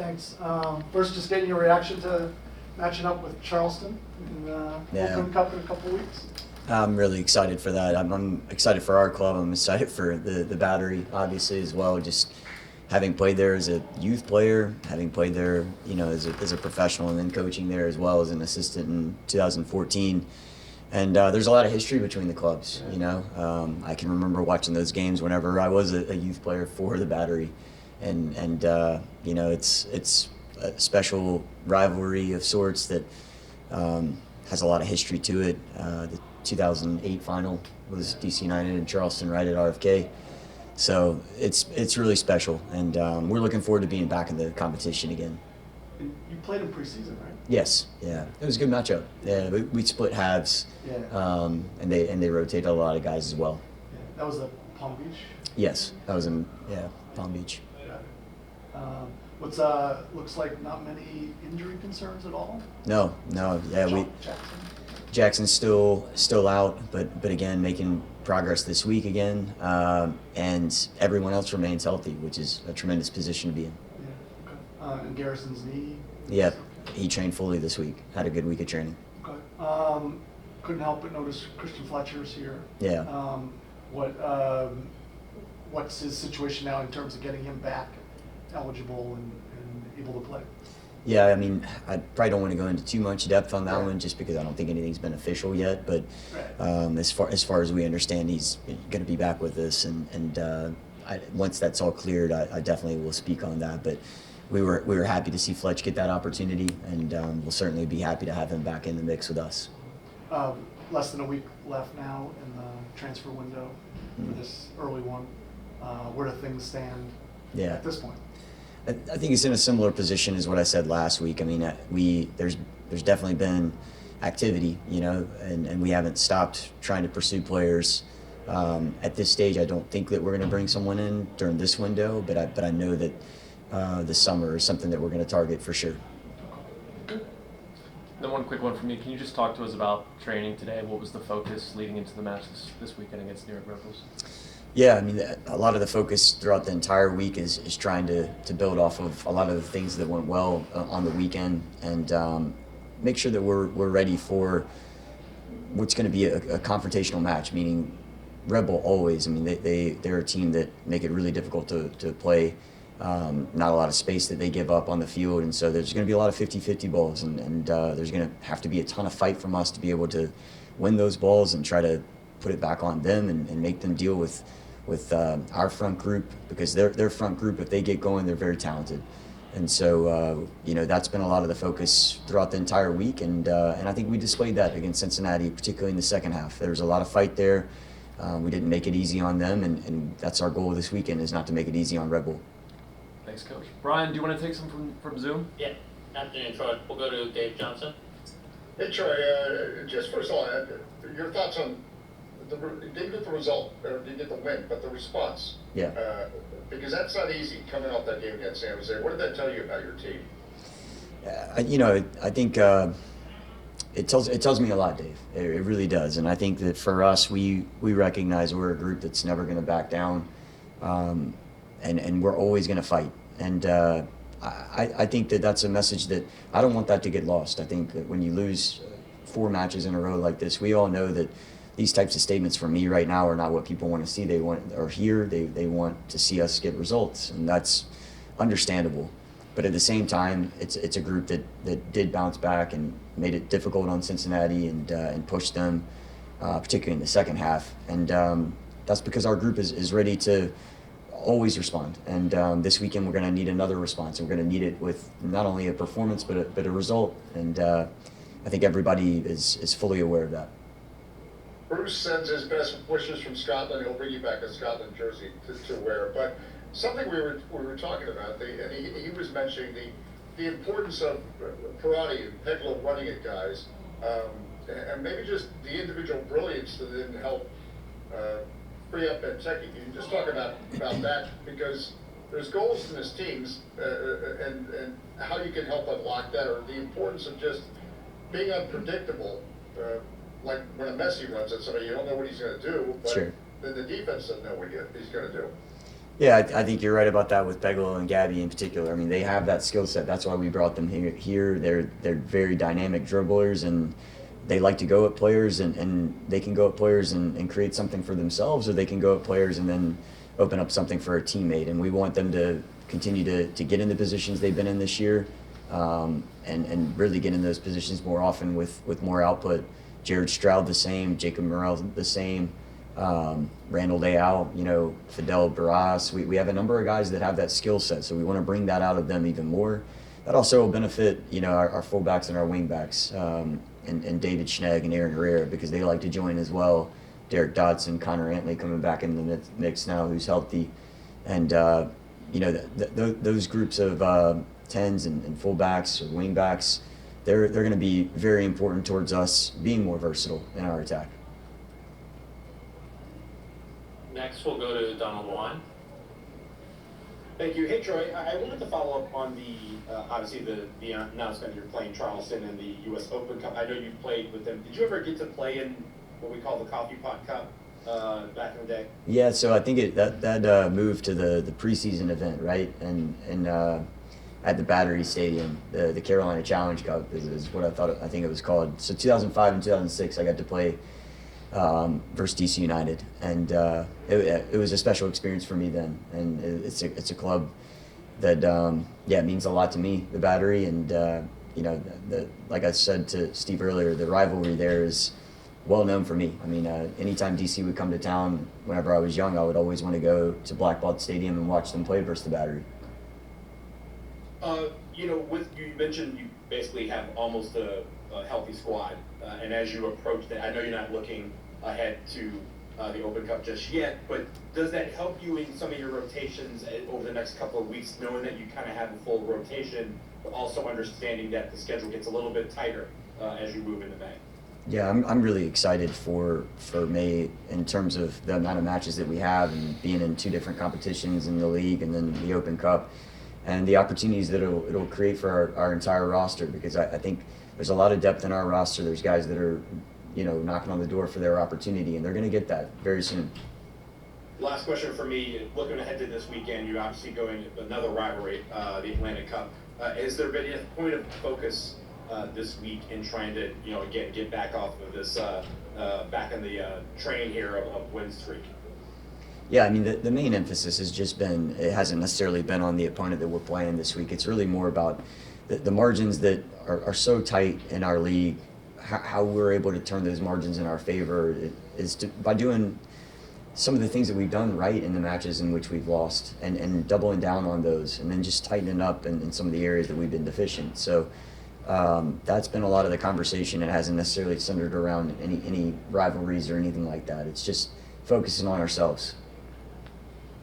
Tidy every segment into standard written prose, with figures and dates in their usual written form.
thanks. First, just getting your reaction to matching up with Charleston in the Open Cup in a couple of weeks. I'm really excited for that. I'm excited for our club. I'm excited for the Battery, obviously, as well. Just having played there as a youth player, having played there, as a professional, and then coaching there as well as an assistant in 2014. And there's a lot of history between the clubs. I can remember watching those games whenever I was a youth player for the Battery, and it's a special rivalry of sorts that has a lot of history to it. The 2008 final was DC United and Charleston right at RFK, so it's really special, and we're looking forward to being back in the competition again. You played in preseason, right? Yes, yeah, it was a good matchup. Yeah, we split halves, and they rotated a lot of guys as well. Yeah, that was at Palm Beach. Yes, that was in Palm Beach. Yeah. Looks like not many injury concerns at all. No, yeah, Jackson's still out, but again making progress this week again, and everyone else remains healthy, which is a tremendous position to be in. Yeah, okay. And Garrison's knee. Yeah, he trained fully this week. Had a good week of training. Okay. Couldn't help but notice Christian Fletcher's here. Yeah. What's his situation now in terms of getting him back eligible and able to play? Yeah, I mean, I probably don't want to go into too much depth on that one, just because I don't think anything's been official yet. But as far as we understand, he's going to be back with us, and once that's all cleared, I definitely will speak on that. But we were happy to see Fletch get that opportunity, and we'll certainly be happy to have him back in the mix with us. Less than a week left now in the transfer window for this early one. Where do things stand at this point? I think it's in a similar position as what I said last week. I mean, there's definitely been activity, and we haven't stopped trying to pursue players. At this stage, I don't think that we're going to bring someone in during this window, but I know that the summer is something that we're going to target for sure. Then one quick one for me. Can you just talk to us about training today? What was the focus leading into the match this weekend against New York Red Bulls? Yeah, I mean, a lot of the focus throughout the entire week is trying to build off of a lot of the things that went well on the weekend, and make sure that we're ready for what's going to be a confrontational match, meaning Red Bull always, I mean, they're a team that make it really difficult to play. Not a lot of space that they give up on the field, and so there's going to be a lot of 50-50 balls, and there's going to have to be a ton of fight from us to be able to win those balls and try to put it back on them and make them deal with our front group, because their front group, if they get going, they're very talented. And so that's been a lot of the focus throughout the entire week, and I think we displayed that against Cincinnati, particularly in the second half. There was a lot of fight there. We didn't make it easy on them, and that's our goal this weekend, is not to make it easy on Red Bull. Thanks, Coach. Brian, do you want to take some from Zoom? Yeah. Afternoon, Troy. We'll go to Dave Johnson. Hey, Troy. Just first of all, your thoughts on you didn't get the result, or didn't get the win, but the response. Yeah. Because that's not easy coming off that game against San Jose. What did that tell you about your team? I think it tells me a lot, Dave. It really does, and I think that for us, we recognize we're a group that's never going to back down, and we're always going to fight. And I think that that's a message that I don't want that to get lost. I think that when you lose 4 matches in a row like this, we all know that these types of statements from me right now are not what people want to see. They want or hear. They want to see us get results, and that's understandable. But at the same time, it's a group that did bounce back and made it difficult on Cincinnati and pushed them, particularly in the second half. And that's because our group is ready to always respond. And this weekend we're going to need another response. And we're going to need it with not only a performance but a result. And I think everybody is fully aware of that. Bruce sends his best wishes from Scotland. He'll bring you back a Scotland jersey to wear. But something we were talking about, and he was mentioning the importance of Parati and Peglo running at guys, and maybe just the individual brilliance that then help free up Benteke. Can you just talk about that? Because there's goals in his teams, and how you can help unlock that, or the importance of just being unpredictable. Like when a Messi runs at somebody, you don't know what he's going to do, but Sure. then the defense doesn't know what he's going to do. Yeah, I think you're right about that with Peglo and Gabby in particular. I mean, they have that skill set. That's why we brought them here. They're very dynamic dribblers, and they like to go at players, and they can go at players and create something for themselves, or they can go at players and then open up something for a teammate. And we want them to continue to get in the positions they've been in this year, and really get in those positions more often with more output. Jared Stroud the same, Jacob Morrell the same. Randall Leal, Fidel Barras. We have a number of guys that have that skill set, so we want to bring that out of them even more. That also will benefit, our fullbacks and our wingbacks, and David Schnegg and Aaron Herrera, because they like to join as well. Derek Dodson, Connor Antley coming back in the mix now, who's healthy, and those groups of 10s and fullbacks or wingbacks, they're going to be very important towards us being more versatile in our attack. Next, we'll go to Donald Wine. Thank you. Hey, Troy, I wanted to follow up on obviously the announcement you're playing Charleston in the U.S. Open Cup. I know you played with them. Did you ever get to play in what we call the Coffee Pot Cup back in the day? Yeah, so I think that moved to the preseason event, right? And at the Battery Stadium, the Carolina Challenge Cup is what I think it was called. So 2005 and 2006, I got to play versus DC United, and it was a special experience for me then. And it's a club that means a lot to me, the Battery, and like I said to Steve earlier, the rivalry there is well known for me. I mean, anytime DC would come to town, whenever I was young, I would always want to go to Blackball Stadium and watch them play versus the Battery. With you mentioned you basically have almost a healthy squad, and as you approach that, I know you're not looking ahead to the Open Cup just yet, but does that help you in some of your rotations over the next couple of weeks, knowing that you kind of have a full rotation, but also understanding that the schedule gets a little bit tighter as you move into May? Yeah, I'm really excited for May in terms of the amount of matches that we have, and being in 2 different competitions in the league and then the Open Cup, and the opportunities that it'll create for our entire roster, because I think there's a lot of depth in our roster. There's guys that are knocking on the door for their opportunity, and they're going to get that very soon. Last question for me, looking ahead to this weekend, you're obviously going to another rivalry, the Atlantic Cup. Has there been a point of focus this week in trying to, get back off of this, back in the train here of win streak? Yeah, I mean, the main emphasis has just been, it hasn't necessarily been on the opponent that we're playing this week. It's really more about the margins that are so tight in our league. How we're able to turn those margins in our favor is by doing some of the things that we've done right in the matches in which we've lost, and doubling down on those, and then just tightening up in some of the areas that we've been deficient. So that's been a lot of the conversation. It hasn't necessarily centered around any rivalries or anything like that. It's just focusing on ourselves.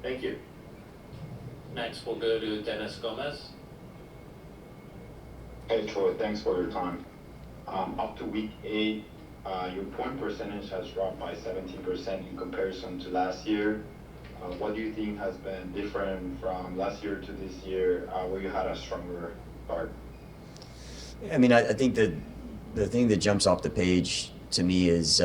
Thank you. Next, we'll go to Dennis Gomez. Hey Troy, thanks for your time. Up to week 8, your point percentage has dropped by 17% in comparison to last year. What do you think has been different from last year to this year, where you had a stronger start? I mean, I think that the thing that jumps off the page to me is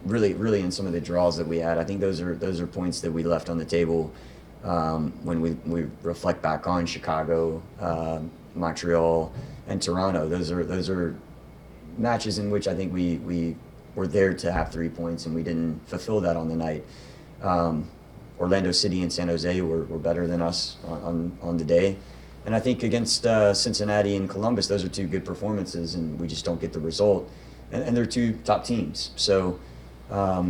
really in some of the draws that we had. I think those are points that we left on the table when we reflect back on Chicago, Montreal, and Toronto. Those are matches in which I think we were there to have 3 points, and we didn't fulfill that on the night. Orlando City and San Jose were better than us on the day. And I think against Cincinnati and Columbus, those are 2 good performances, and we just don't get the result. And they're 2 top teams. So I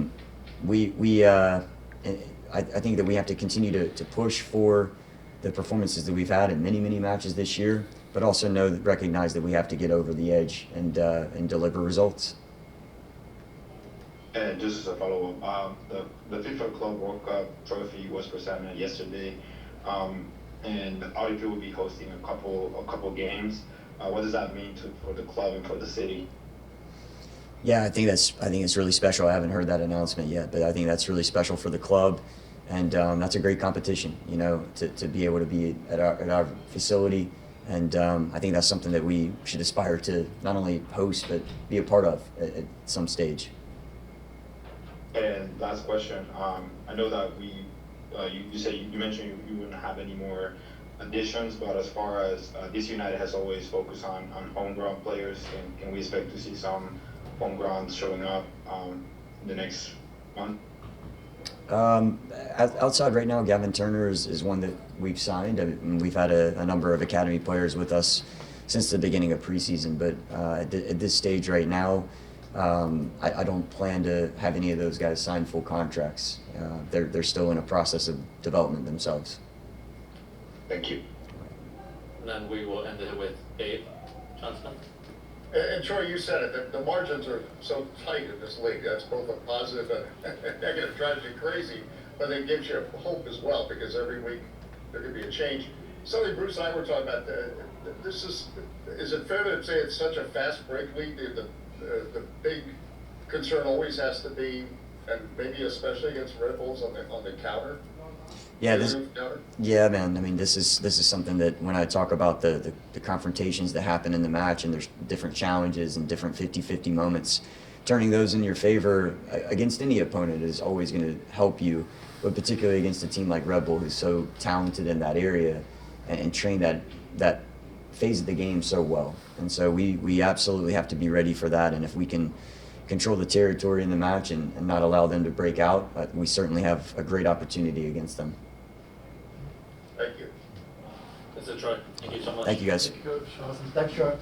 think that we have to continue to push for the performances that we've had in many matches this year, but also recognize that we have to get over the edge and deliver results. And just as a follow-up, the FIFA Club World Cup trophy was presented yesterday, and RDP will be hosting a couple games. What does that mean for the club and for the city? Yeah, I think it's really special. I haven't heard that announcement yet, but I think that's really special for the club, and that's a great competition, to be able to be at our facility, and I think that's something that we should aspire to not only host but be a part of at some stage. And last question, I know that you say you mentioned you wouldn't have any more additions, but as far as this United has always focused on homegrown players, can we expect to see some homegrowns showing up in the next month? Outside right now, Gavin Turner is one that we've signed. I mean, we've had a number of academy players with us since the beginning of preseason, but at this stage right now, I don't plan to have any of those guys sign full contracts. They're still in a process of development themselves. Thank you. And then we will end it with Dave Johnston. And Troy, you said it, the margins are so tight in this league. That's both a positive and a negative, drives you crazy, but it gives you hope as well, because every week there could be a change. Something Bruce and I were talking about, is it fair to say it's such a fast break league? The big concern always has to be, and maybe especially against Red Bulls on the counter. Yeah, man. I mean, this is something that when I talk about the confrontations that happen in the match, and there's different challenges and different 50-50 moments, turning those in your favor against any opponent is always going to help you, but particularly against a team like Red Bull, who's so talented in that area and train that phase of the game so well. And so we absolutely have to be ready for that. And if we can control the territory in the match and not allow them to break out, we certainly have a great opportunity against them. Thank you. This is Troy. Thank you so much. Thank you, guys. Thank you, Coach. Awesome. Thanks, Troy.